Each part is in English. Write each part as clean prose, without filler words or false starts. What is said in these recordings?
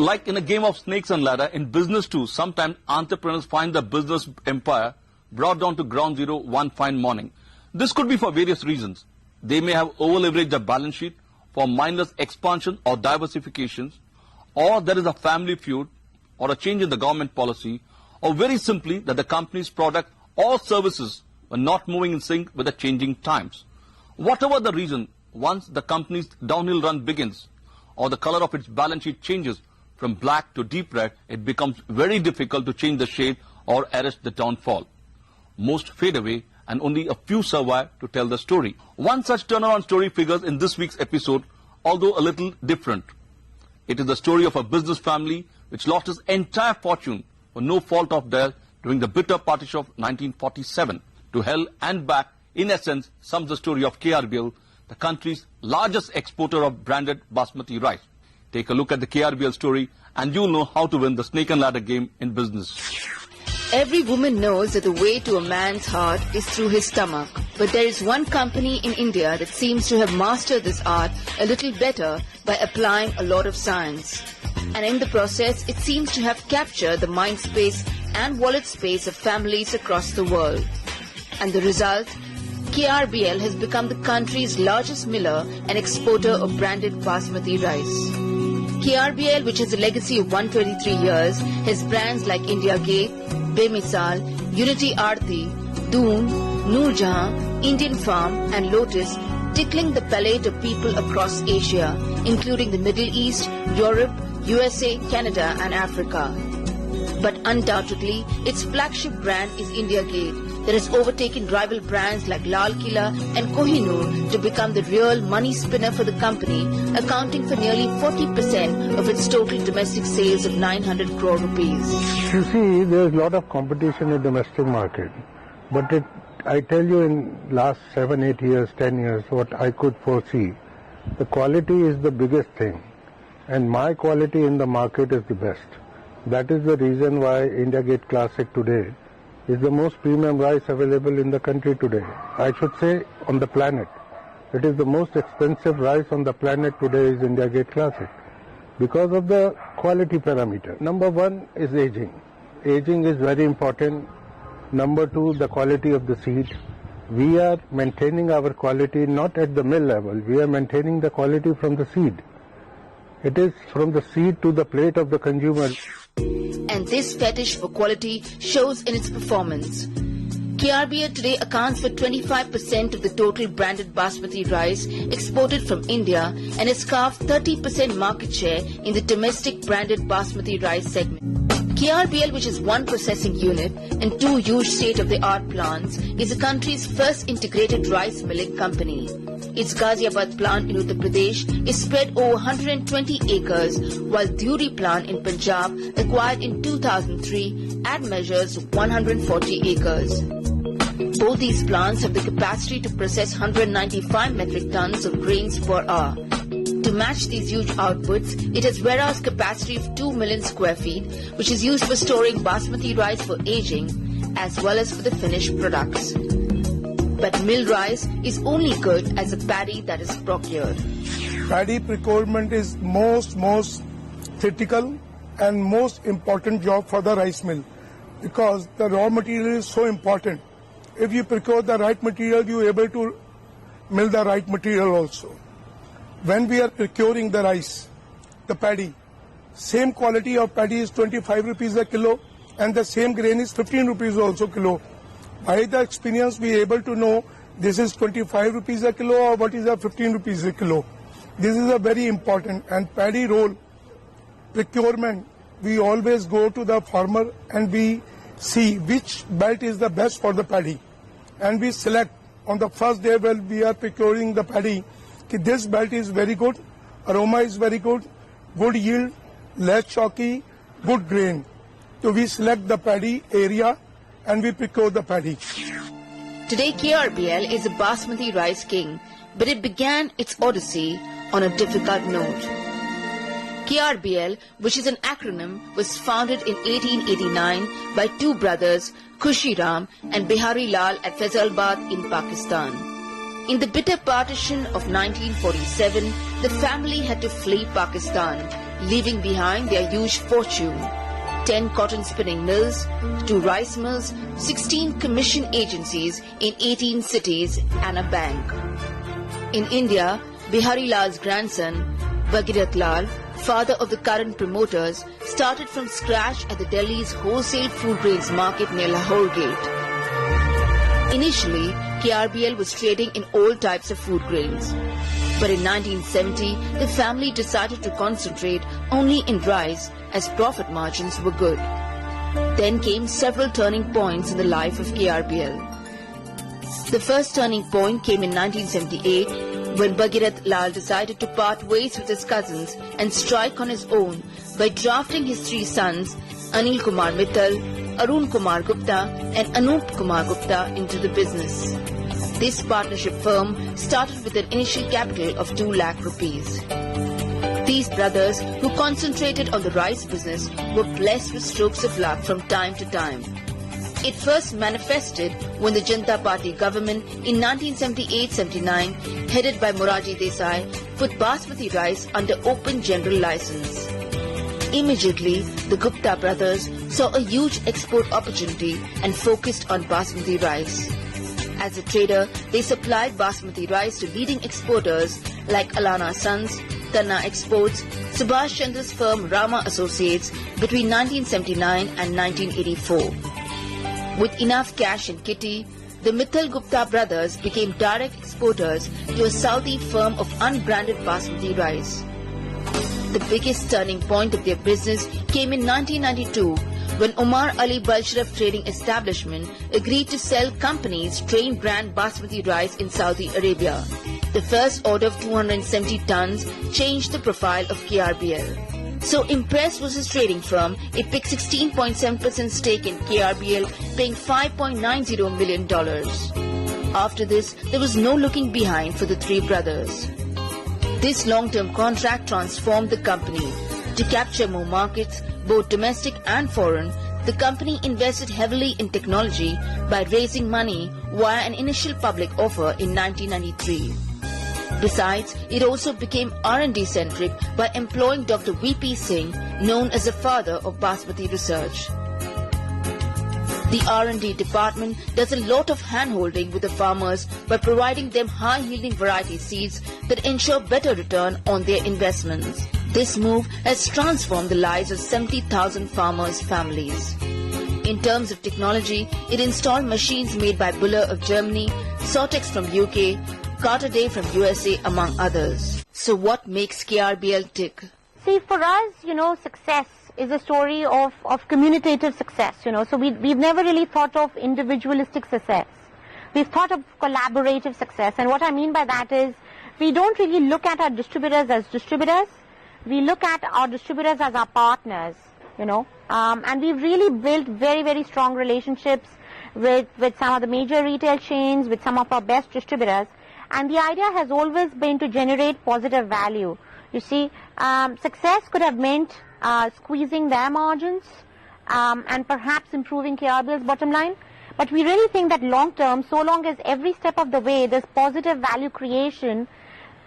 Like in a game of snakes and ladder, in business too, sometimes entrepreneurs find their business empire brought down to ground zero one fine morning. This could be for various reasons. They may have over-leveraged their balance sheet for mindless expansion or diversifications, or there is a family feud, or a change in the government policy, or very simply that the company's product or services were not moving in sync with the changing times. Whatever the reason, once the company's downhill run begins, or the color of its balance sheet changes from black to deep red, it becomes very difficult to change the shade or arrest the downfall. Most fade away and only a few survive to tell the story. One such turnaround story figures in this week's episode, although a little different. It is the story of a business family which lost its entire fortune for no fault of theirs during the bitter partition of 1947. To hell and back, in essence, sums the story of KRBL, the country's largest exporter of branded basmati rice. Take a look at the KRBL story and you'll know how to win the snake and ladder game in business. Every woman knows that the way to a man's heart is through his stomach. But there is one company in India that seems to have mastered this art a little better by applying a lot of science. And in the process, it seems to have captured the mind space and wallet space of families across the world. And the result? KRBL has become the country's largest miller and exporter of branded basmati rice. KRBL, which has a legacy of 123 years, has brands like India Gate, Bemisal, Unity Aarti, Doon, Noorjahan, Indian Farm and Lotus, tickling the palate of people across Asia, including the Middle East, Europe, USA, Canada and Africa. But undoubtedly, its flagship brand is India Gate, that has overtaken rival brands like Lal Killa and Kohinoor to become the real money spinner for the company, accounting for nearly 40% of its total domestic sales of 900 crore rupees. You see, there's a lot of competition in the domestic market. But I tell you, in last 7, 8 years, 10 years, what I could foresee, the quality is the biggest thing. And my quality in the market is the best. That is the reason why India Gate Classic today is the most premium rice available in the country today. I should say on the planet. It is the most expensive rice on the planet today is India Gate Classic because of the quality parameter. Number one is aging. Aging is very important. Number two, the quality of the seed. We are maintaining our quality not at the mill level. We are maintaining the quality from the seed. It is from the seed to the plate of the consumer. And this fetish for quality shows in its performance. KRBL today accounts for 25% of the total branded basmati rice exported from India and has carved 30% market share in the domestic branded basmati rice segment. KRBL, which has one processing unit and 2 huge state-of-the-art plants, is the country's first integrated rice milling company. Its Ghaziabad plant in Uttar Pradesh is spread over 120 acres, while Dhuri plant in Punjab, acquired in 2003, measures 140 acres. Both these plants have the capacity to process 195 metric tons of grains per hour. To match these huge outputs, it has warehouse capacity of 2 million square feet, which is used for storing basmati rice for aging, as well as for the finished products. But mill rice is only good as a paddy that is procured. Paddy procurement is most critical and most important job for the rice mill because the raw material is so important. If you procure the right material, you are able to mill the right material also. When we are procuring the rice, the paddy, same quality of paddy is 25 rupees a kilo and the same grain is 15 rupees also kilo. By the experience, we are able to know this is 25 rupees a kilo or what is a 15 rupees a kilo. This is a very important and paddy roll procurement. We always go to the farmer and we see which belt is the best for the paddy. And we select on the first day when we are procuring the paddy, this belt is very good, aroma is very good, good yield, less chalky, good grain. So we select the paddy area and we procure the paddy. Today KRBL is a basmati rice king, but it began its odyssey on a difficult note. KRBL, which is an acronym, was founded in 1889 by 2 brothers, Khushi Ram and Bihari Lal at Faisalabad in Pakistan. In the bitter partition of 1947, the family had to flee Pakistan, leaving behind their huge fortune. 10 cotton spinning mills, 2 rice mills, 16 commission agencies in 18 cities and a bank. In India, Bihari Lal's grandson, Bhagirat Lal, father of the current promoters, started from scratch at the Delhi's wholesale food grains market near Lahore Gate. Initially, KRBL was trading in all types of food grains. But in 1970, the family decided to concentrate only in rice as profit margins were good. Then came several turning points in the life of KRBL. The first turning point came in 1978 when Bhagirat Lal decided to part ways with his cousins and strike on his own by drafting his 3 sons, Anil Kumar Mittal, Arun Kumar Gupta and Anup Kumar Gupta into the business. This partnership firm started with an initial capital of 2 lakh rupees. These brothers, who concentrated on the rice business, were blessed with strokes of luck from time to time. It first manifested when the Janata Party government in 1978-79, headed by Morarji Desai, put basmati rice under open general license. Immediately, the Gupta brothers saw a huge export opportunity and focused on basmati rice. As a trader, they supplied basmati rice to leading exporters like Alana Sons, Tanna Exports, Subhash Chandra's firm Rama Associates between 1979 and 1984. With enough cash in kitty, the Mittal Gupta brothers became direct exporters to a Saudi firm of unbranded basmati rice. The biggest turning point of their business came in 1992 when Omar Ali Balsharaf Trading Establishment agreed to sell companies Train brand basmati rice in Saudi Arabia. The first order of 270 tons changed the profile of KRBL. So impressed was his trading firm, it picked 16.7% stake in KRBL, paying $5.90 million. After this, there was no looking behind for the 3 brothers. This long-term contract transformed the company. To capture more markets, both domestic and foreign, the company invested heavily in technology by raising money via an initial public offer in 1993. Besides, it also became R&D centric by employing Dr. V.P. Singh, known as the father of basmati research. The R&D department does a lot of hand-holding with the farmers by providing them high-yielding variety seeds that ensure better return on their investments. This move has transformed the lives of 70,000 farmers' families. In terms of technology, it installed machines made by Buller of Germany, Sortex from UK, Carter Day from USA, among others. So what makes KRBL tick? See, for us, success is a story of communitative success, So we've never really thought of individualistic success. We've thought of collaborative success. And what I mean by that is we don't really look at our distributors as distributors. We look at our distributors as our partners, And we've really built very, very strong relationships with some of the major retail chains, with some of our best distributors. And the idea has always been to generate positive value. You see, success could have meant squeezing their margins and perhaps improving KRBL's bottom line. But we really think that long term, so long as every step of the way there's positive value creation,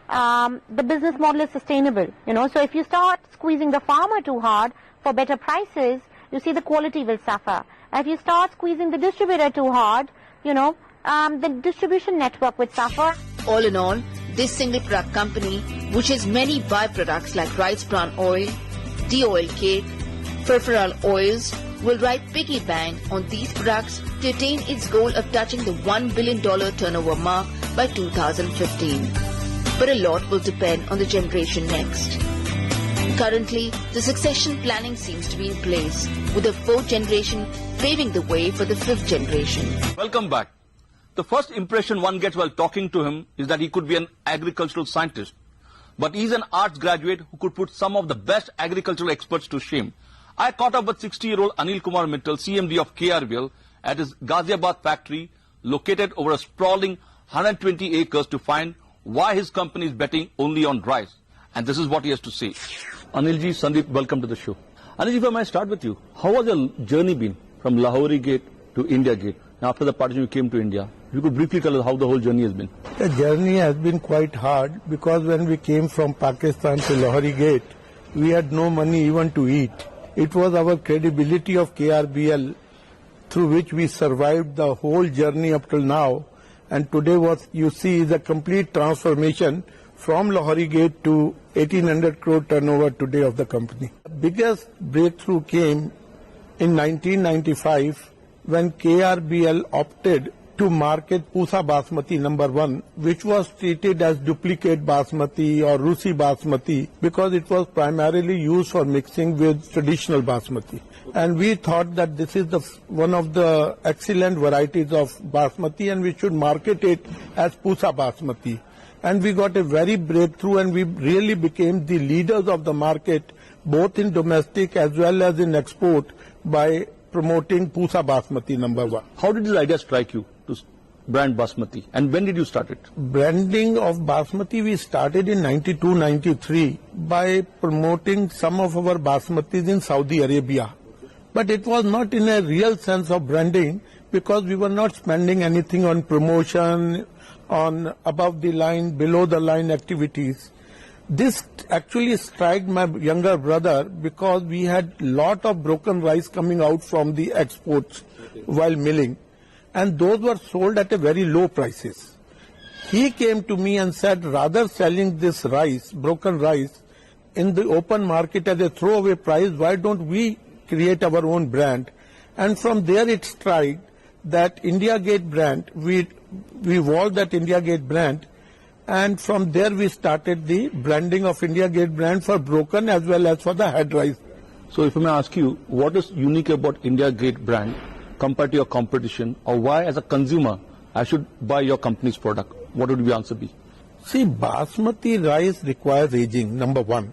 the business model is sustainable. So if you start squeezing the farmer too hard for better prices, you see the quality will suffer. If you start squeezing the distributor too hard, the distribution network would suffer. All in all, this single product company, which has many byproducts like rice bran oil, de-oil cake, furfural oils, will write piggy bank on these products to attain its goal of touching the $1 billion turnover mark by 2015. But a lot will depend on the generation next. Currently, the succession planning seems to be in place, with the 4th generation paving the way for the 5th generation. Welcome back. The first impression one gets while talking to him is that he could be an agricultural scientist. But he's an arts graduate who could put some of the best agricultural experts to shame. I caught up with 60-year-old Anil Kumar Mittal, CMD of KRBL, at his Ghaziabad factory, located over a sprawling 120 acres, to find why his company is betting only on rice. And this is what he has to say. Anilji, Sandeep, welcome to the show. Anilji, if I might start with you, how has your journey been from Lahore Gate to India Gate? Now, after the partition, you came to India. If you could briefly tell us how the whole journey has been. The journey has been quite hard because when we came from Pakistan to Lahore Gate, we had no money even to eat. It was our credibility of KRBL through which we survived the whole journey up till now. And today what you see is a complete transformation from Lahori Gate to 1800 crore turnover today of the company. The biggest breakthrough came in 1995 when KRBL opted to market Pusa Basmati #1, which was treated as duplicate Basmati or Rusi Basmati because it was primarily used for mixing with traditional Basmati. And we thought that this is one of the excellent varieties of Basmati and we should market it as Pusa Basmati. And we got a very breakthrough and we really became the leaders of the market both in domestic as well as in export by promoting Pusa Basmati #1. How did this idea strike you to brand Basmati? And when did you start it? Branding of Basmati we started in 92-93 by promoting some of our Basmatis in Saudi Arabia. But it was not in a real sense of branding because we were not spending anything on promotion, on above the line, below the line activities. This actually struck my younger brother because we had lot of broken rice coming out from the exports while milling. And those were sold at a very low prices. He came to me and said, rather selling this rice, broken rice, in the open market at a throwaway price, why don't we create our own brand? And from there it struck that India Gate brand, we evolved that India Gate brand, and from there we started the branding of India Gate brand for broken as well as for the head rice. So if I may ask you, what is unique about India Gate brand compared to your competition, or why as a consumer I should buy your company's product? What would the answer be? See, Basmati rice requires aging, #1.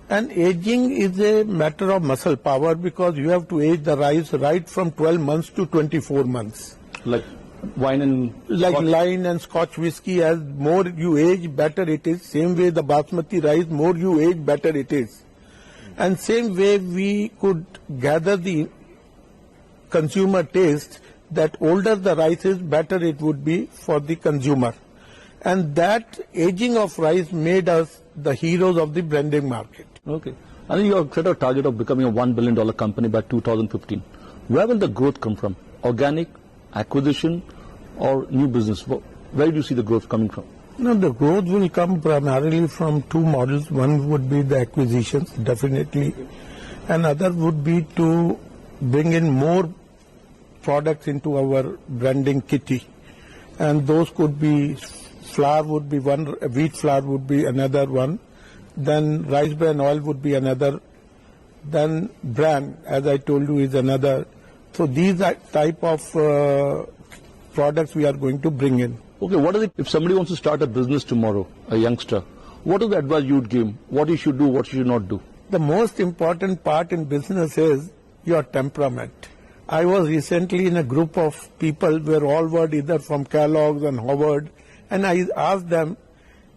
And aging is a matter of muscle power because you have to age the rice right from 12 months to 24 months. Like wine and like wine and Scotch whiskey, as more you age, better it is. Same way the Basmati rice, more you age, better it is. And same way we could gather the consumer taste that older the rice is, better it would be for the consumer. And that aging of rice made us the heroes of the branding market. Okay. I think you have set a target of becoming a $1 billion company by 2015. Where will the growth come from? Organic, acquisition, or new business? Where do you see the growth coming from? No, the growth will come primarily from two models. One would be the acquisitions, definitely. Another would be to bring in more products into our branding kitty. And those could be, flour would be one, wheat flour would be another one. Then rice bran oil would be another. Then bran, as I told you, is another. So these are type of products we are going to bring in. Okay, what is it if somebody wants to start a business tomorrow, a youngster? What is the advice you would give him? What he should do, what he should not do? The most important part in business is your temperament. I was recently in a group of people where all were either from Kellogg's and Howard, and I asked them,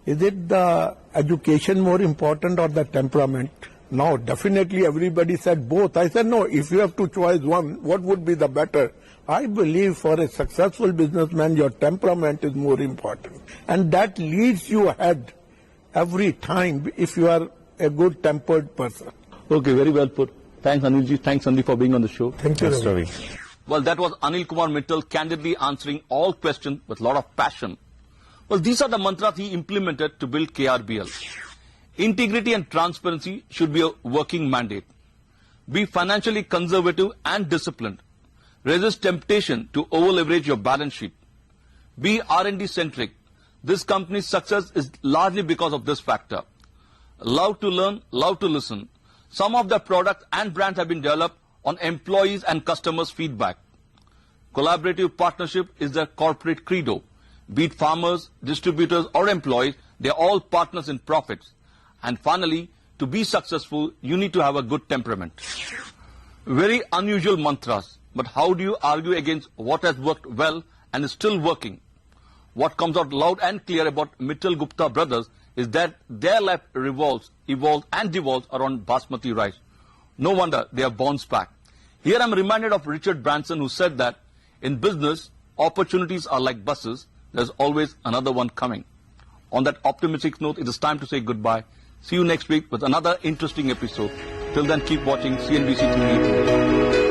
is it the education more important or the temperament? No, definitely everybody said both. I said, no, if you have to choose one, what would be the better? I believe for a successful businessman, your temperament is more important. And that leads you ahead every time if you are a good-tempered person. Okay, very well put. Thanks, Anilji. Thanks, Anil, for being on the show. Thank you. Ravi. Well, that was Anil Kumar Mittal candidly answering all questions with a lot of passion. Well, these are the mantras he implemented to build KRBL. Integrity and transparency should be a working mandate. Be financially conservative and disciplined. Resist temptation to over-leverage your balance sheet. Be R&D centric. This company's success is largely because of this factor. Love to learn, love to listen. Some of the products and brands have been developed on employees and customers' feedback. Collaborative partnership is their corporate credo. Be it farmers, distributors, or employees, they are all partners in profits. And finally, to be successful, you need to have a good temperament. Very unusual mantras, but how do you argue against what has worked well and is still working? What comes out loud and clear about Mittal Gupta brothers is that their life revolves, evolves and devolves around Basmati rice. No wonder they have bounced back. Here I'm reminded of Richard Branson, who said that in business, opportunities are like buses. There's always another one coming. On that optimistic note, it is time to say goodbye. See you next week with another interesting episode. Till then, keep watching CNBC TV.